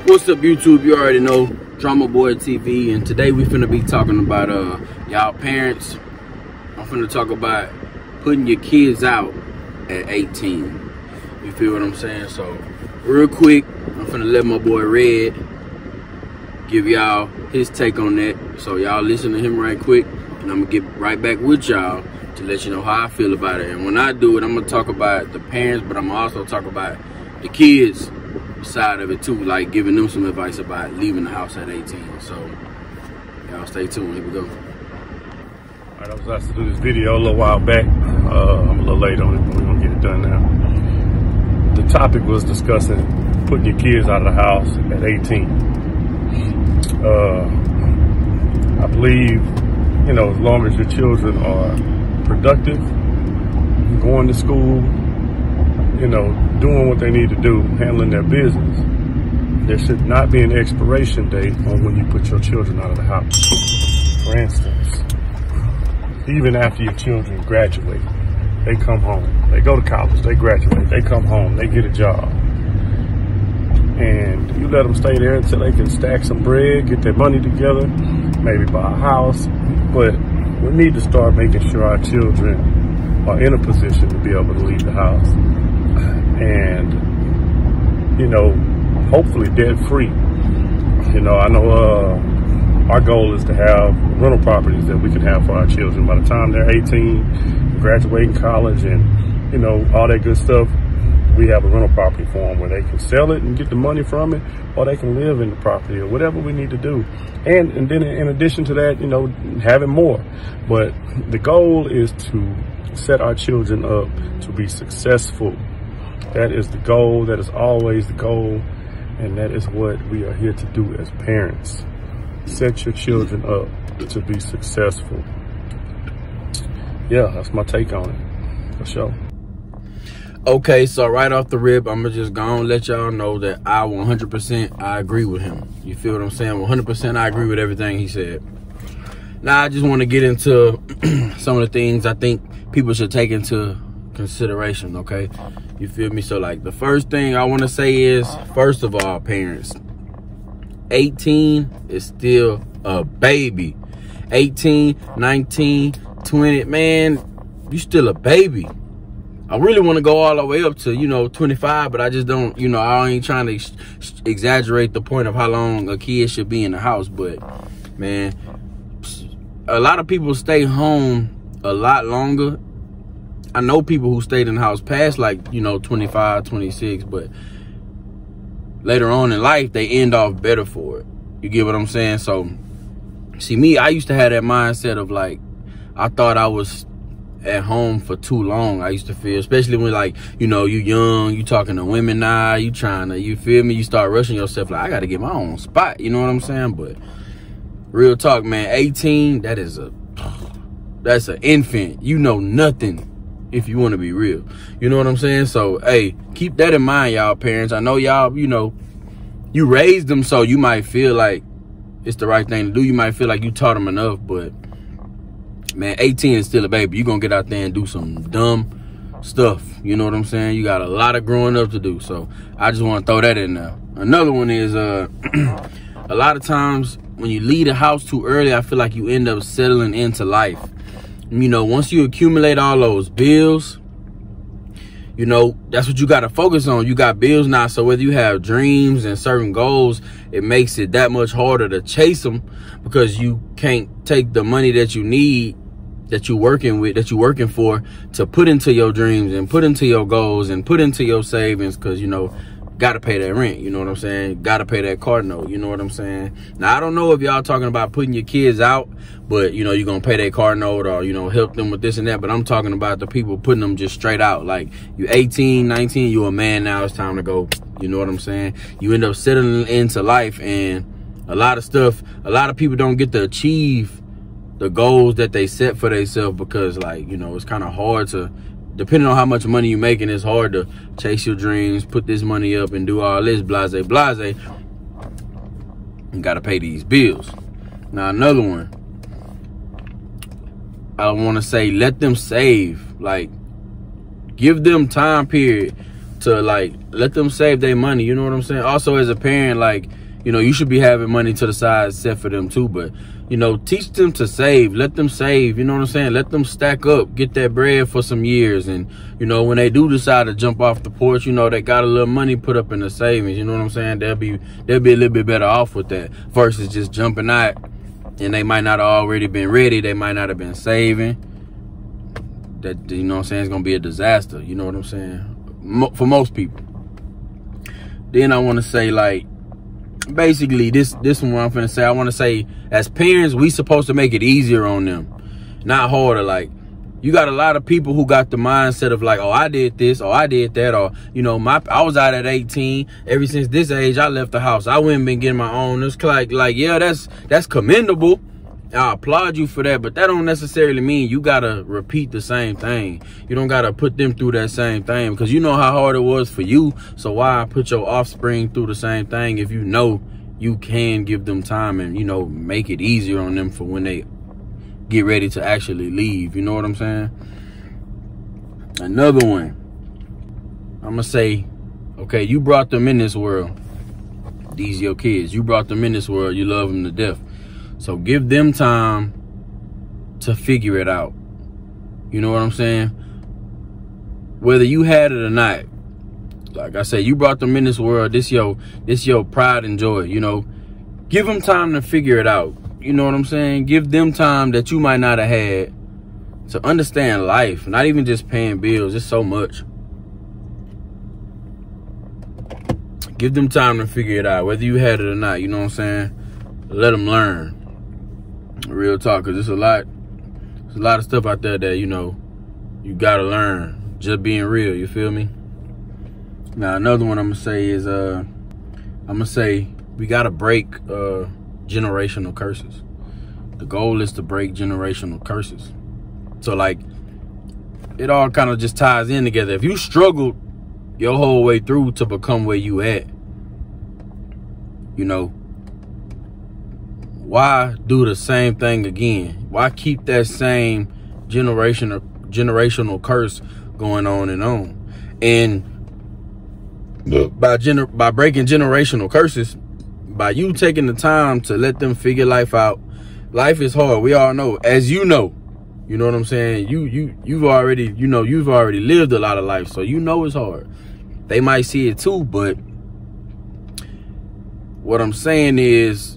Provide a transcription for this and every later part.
What's up, YouTube? You already know, Drama Boy TV, and today we finna be talking about y'all parents. I'm finna talk about putting your kids out at 18. You feel what I'm saying? So real quick, I'm finna let my boy Red give y'all his take on that. So y'all listen to him right quick, and I'm gonna get right back with y'all to let you know how I feel about it. And when I do it, I'm gonna talk about the parents, but I'm gonna also talk about the kids side of it too, like giving them some advice about leaving the house at 18. So y'all stay tuned. Here we go. Alright, I was asked to do this video a little while back. I'm a little late on it, but we're gonna get it done now. The topic was discussing putting your kids out of the house at 18. I believe, you know, as long as your children are productive, going to school, you know, doing what they need to do, handling their business, there should not be an expiration date on when you put your children out of the house. For instance, even after your children graduate, they come home, they go to college, they graduate, they come home, they get a job. And you let them stay there until they can stack some bread, get their money together, maybe buy a house. But we need to start making sure our children are in a position to be able to leave the house. And, you know, hopefully debt free. You know, I know our goal is to have rental properties that we can have for our children by the time they're 18, graduating college and, you know, all that good stuff. We have a rental property for them where they can sell it and get the money from it, or they can live in the property, or whatever we need to do. And then in addition to that, you know, having more. But the goal is to set our children up to be successful. That is the goal. That is always the goal. And that is what we are here to do as parents. Set your children up to be successful. Yeah, that's my take on it, for sure. Okay, so right off the rip, I'm just gonna let y'all know that I 100% I agree with him. You feel what I'm saying? 100% I agree with everything he said. Now, I just want to get into some of the things I think people should take into consideration, okay? You feel me? So, like, the first thing I want to say is, first of all, parents, 18 is still a baby. 18, 19, 20, man, you still a baby. I really want to go all the way up to, you know, 25, but I just don't, you know, I ain't trying to exaggerate the point of how long a kid should be in the house. But, man, a lot of people stay home a lot longer. I know people who stayed in the house past, like, you know, 25, 26, but later on in life, they end off better for it. You get what I'm saying? So, see, me, I used to have that mindset of, like, I thought I was at home for too long. I used to feel, especially when, like, you know, you young, you talking to women now, you trying to, you feel me, you start rushing yourself like, I gotta get my own spot, you know what I'm saying? But real talk, man, 18, that's an infant. You know nothing, if you want to be real, you know what I'm saying? So, hey, keep that in mind, y'all parents. I know y'all, you know, you raised them, so you might feel like it's the right thing to do. You might feel like you taught them enough, but man, 18 is still a baby. You're going to get out there and do some dumb stuff. You know what I'm saying? You got a lot of growing up to do. So I just want to throw that in there. Another one is a lot of times when you leave the house too early, I feel like you end up settling into life. You know, once you accumulate all those bills, you know, that's what you got to focus on. You got bills now. So whether you have dreams and certain goals, it makes it that much harder to chase them because you can't take the money that you need, that you're working with, that you're working for, to put into your dreams and put into your goals and put into your savings, because, you know, got to pay that rent, you know what I'm saying? Got to pay that car note, you know what I'm saying? Now, I don't know if y'all talking about putting your kids out, but, you know, you're going to pay that car note or, you know, help them with this and that. But I'm talking about the people putting them just straight out. Like, you 18, 19, you a man now, it's time to go. You know what I'm saying? You end up settling into life, and a lot of people don't get to achieve the goals that they set for themselves because, like, you know, it's kind of hard to, depending on how much money you're making, it's hard to chase your dreams, put this money up and do all this, blase, blase. You got to pay these bills. Now, another one, I want to say, let them save. Like, give them time period to like let them save their money. You know what I'm saying? Also, as a parent, like, you know, you should be having money to the side set for them too. But, you know, teach them to save. Let them save. You know what I'm saying? Let them stack up, get that bread for some years. And, you know, when they do decide to jump off the porch, you know, they got a little money put up in the savings. You know what I'm saying? They'll be a little bit better off with that versus just jumping out. And they might not have already been ready. They might not have been saving. That, you know what I'm saying, it's going to be a disaster. You know what I'm saying? For most people. Then I want to say, like, basically, this one I'm finna say, I want to say, as parents, we supposed to make it easier on them, not harder. Like, you got a lot of people who got the mindset of like, oh, I did this, or I did that, or, you know, I was out at 18. Ever since this age, I left the house. I wouldn't been getting my own. It's like, yeah, that's commendable. I applaud you for that, but that don't necessarily mean you gotta repeat the same thing. You don't gotta put them through that same thing, because you know how hard it was for you. So why put your offspring through the same thing if you know you can give them time and, you know, make it easier on them for when they get ready to actually leave. You know what I'm saying? Another one, I'm gonna say, okay, you brought them in this world. These your kids. You brought them in this world. You love them to death. So give them time to figure it out. You know what I'm saying? Whether you had it or not, like I said, you brought them in this world. This your pride and joy. You know, give them time to figure it out. You know what I'm saying? Give them time that you might not have had to understand life. Not even just paying bills. It's so much. Give them time to figure it out, whether you had it or not. You know what I'm saying? Let them learn. Real talk, because there's a lot of stuff out there that, you know, you gotta learn. Just being real, you feel me? Now, another one I'm gonna say is, we gotta break generational curses. The goal is to break generational curses. So, like, it all kind of just ties in together. If you struggled your whole way through to become where you at, you know, why do the same thing again? Why keep that same generational curse going on and on? And by breaking generational curses, by you taking the time to let them figure life out, life is hard. We all know, as you know what I'm saying? You've already lived a lot of life, so you know it's hard. They might see it too, but what I'm saying is,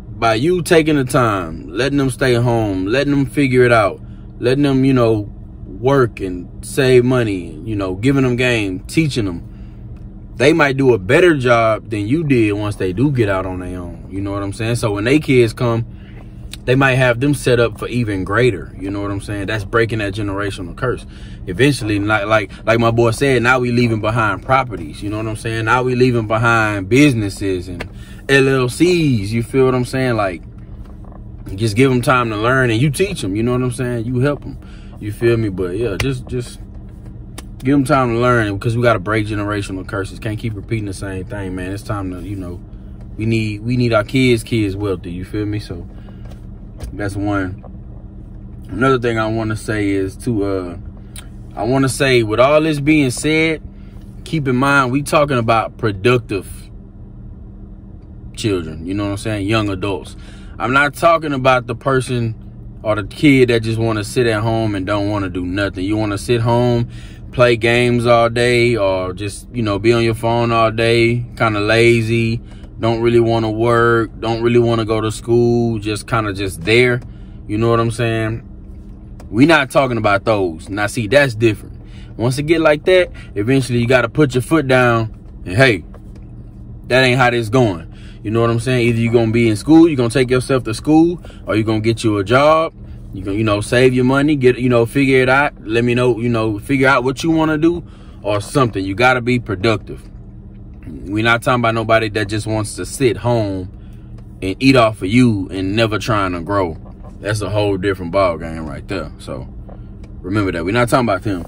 by you taking the time, letting them stay home, letting them figure it out, letting them, you know, work and save money, you know, giving them game, teaching them, they might do a better job than you did once they do get out on their own. You know what I'm saying? So when they kids come, they might have them set up for even greater. You know what I'm saying? That's breaking that generational curse. Eventually, like my boy said, now we leaving behind properties. You know what I'm saying? Now we leaving behind businesses and LLCs. You feel what I'm saying? Like, just give them time to learn and you teach them. You know what I'm saying? You help them. You feel me? But yeah, just give them time to learn, because we got to break generational curses. Can't keep repeating the same thing, man. It's time to, you know, we need our kids wealthy. You feel me? So that's one. Another thing I want to say is I want to say, with all this being said, keep in mind, we talking about productive children. You know what I'm saying? Young adults. I'm not talking about the person or the kid that just want to sit at home and don't want to do nothing. You want to sit home, play games all day, or just, you know, be on your phone all day, kind of lazy, don't really want to work, don't really want to go to school, just kind of just there. You know what I'm saying? We not talking about those. Now, see, that's different. Once it get like that, eventually you got to put your foot down and, hey, that ain't how this going. You know what I'm saying? Either you're going to be in school, you're going to take yourself to school, or you're going to get you a job. You're going to, you know, save your money, get, you know, figure it out. Let me know, you know, figure out what you want to do or something. You got to be productive. We're not talking about nobody that just wants to sit home and eat off of you and never trying to grow. That's a whole different ball game right there. So remember that. We're not talking about them.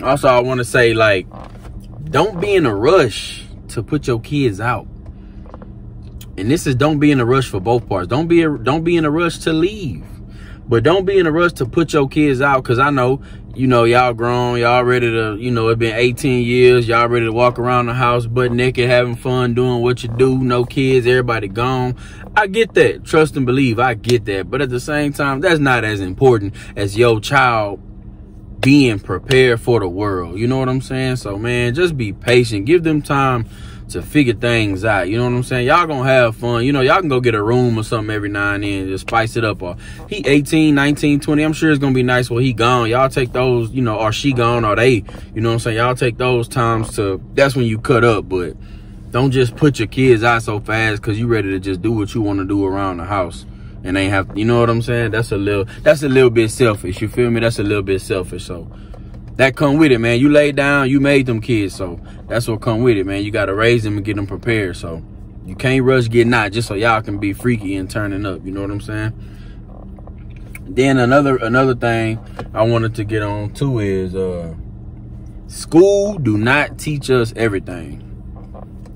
Also, I want to say, like, don't be in a rush to put your kids out. And this is, don't be in a rush for both parts. Don't be in a rush to leave, but don't be in a rush to put your kids out, because I know you know, y'all grown, y'all ready to, you know, it been 18 years, y'all ready to walk around the house butt naked, having fun, doing what you do, no kids, everybody gone. I get that. Trust and believe, I get that. But at the same time, that's not as important as your child being prepared for the world. You know what I'm saying? So, man, just be patient. Give them time to figure things out. You know what I'm saying? Y'all gonna have fun. You know, y'all can go get a room or something every now and then, just spice it up. Or he 18, 19, 20. I'm sure it's gonna be nice when he gone. Y'all take those, you know, or she gone, or they, you know what I'm saying? Y'all take those times to, that's when you cut up. But don't just put your kids out so fast because you ready to just do what you want to do around the house. And ain't have, you know what I'm saying? That's a little bit selfish. You feel me? That's a little bit selfish. So that come with it, man. You laid down, you made them kids. So that's what come with it, man. You got to raise them and get them prepared. So you can't rush getting out just so y'all can be freaky and turning up. You know what I'm saying? Then another thing I wanted to get on too is school do not teach us everything.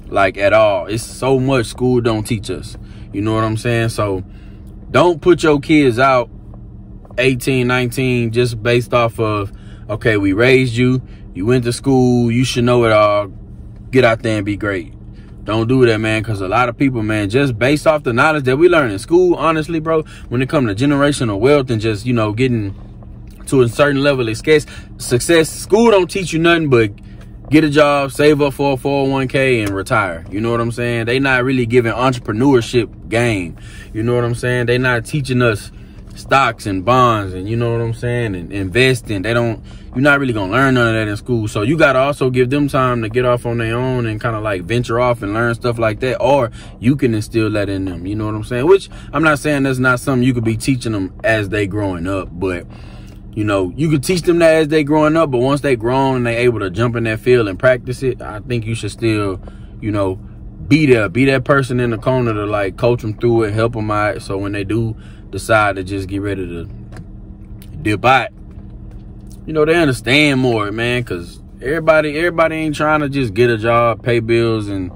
Like at all. It's so much school don't teach us. You know what I'm saying? So don't put your kids out 18, 19 just based off of, okay, we raised you, you went to school, you should know it all, get out there and be great. Don't do that, man, because a lot of people, man, just based off the knowledge that we learn in school, honestly, bro, when it comes to generational wealth and just, you know, getting to a certain level of success, school don't teach you nothing but get a job, save up for a 401k, and retire. You know what I'm saying? They not really giving entrepreneurship game. You know what I'm saying? They not teaching us stocks and bonds and, you know what I'm saying, and investing. You're not really gonna learn none of that in school. So you gotta also give them time to get off on their own and kind of like venture off and learn stuff like that. Or you can instill that in them. You know what I'm saying? Which I'm not saying that's not something you could be teaching them as they growing up, but you know, you could teach them that as they growing up, but once they grown and they able to jump in that field and practice it, I think you should still, you know, be that person in the corner to like coach them through it, help them out. So when they do decide to just get ready to dip out, you know, they understand more, man, because everybody ain't trying to just get a job, pay bills, and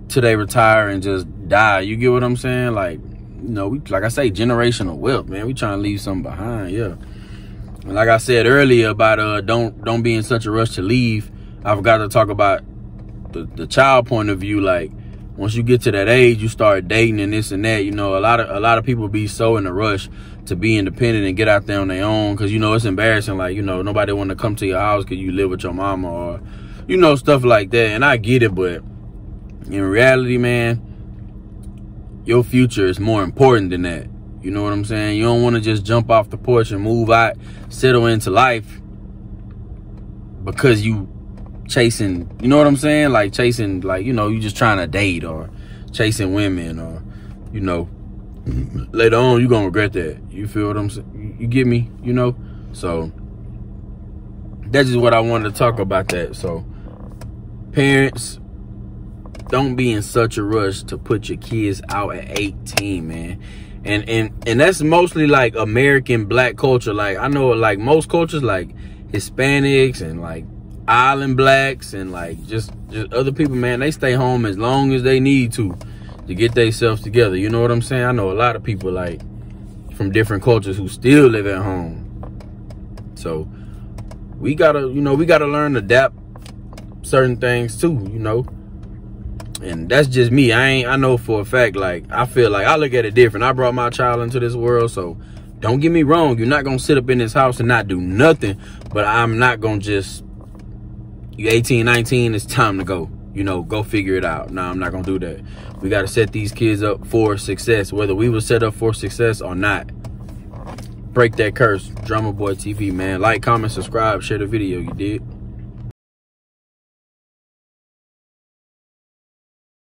till they retire and just die. You get what I'm saying? Like, you know, we, like I say, generational wealth, man. We trying to leave something behind, yeah. And like I said earlier about don't be in such a rush to leave, I forgot to talk about the child point of view. Like, once you get to that age, you start dating and this and that. You know, a lot of people be so in a rush to be independent and get out there on their own because, you know, it's embarrassing. Like, you know, nobody want to come to your house because you live with your mama or, you know, stuff like that. And I get it, but in reality, man, your future is more important than that. You know what I'm saying? You don't want to just jump off the porch and move out, settle into life because you chasing, you know what I'm saying? Like chasing, like, you know, you just trying to date or chasing women or, you know, later on you gonna regret that. You feel what I'm saying? You get me? You know? So that's just what I wanted to talk about that. So parents, don't be in such a rush to put your kids out at 18, man. And that's mostly like American black culture. Like I know like most cultures like Hispanics and like island blacks and like just other people, man, they stay home as long as they need to get themselves together. You know what I'm saying? I know a lot of people like from different cultures who still live at home. So we gotta, you know, we gotta learn to adapt certain things too, you know. And that's just me. I know for a fact, like, I feel like I look at it different. I brought my child into this world, so don't get me wrong. You're not going to sit up in this house and not do nothing, but I'm not going to just, you 18, 19, it's time to go. You know, go figure it out. No, I'm not going to do that. We got to set these kids up for success, whether we were set up for success or not. Break that curse. Drummer Boy TV, man. Like, comment, subscribe, share the video. You did.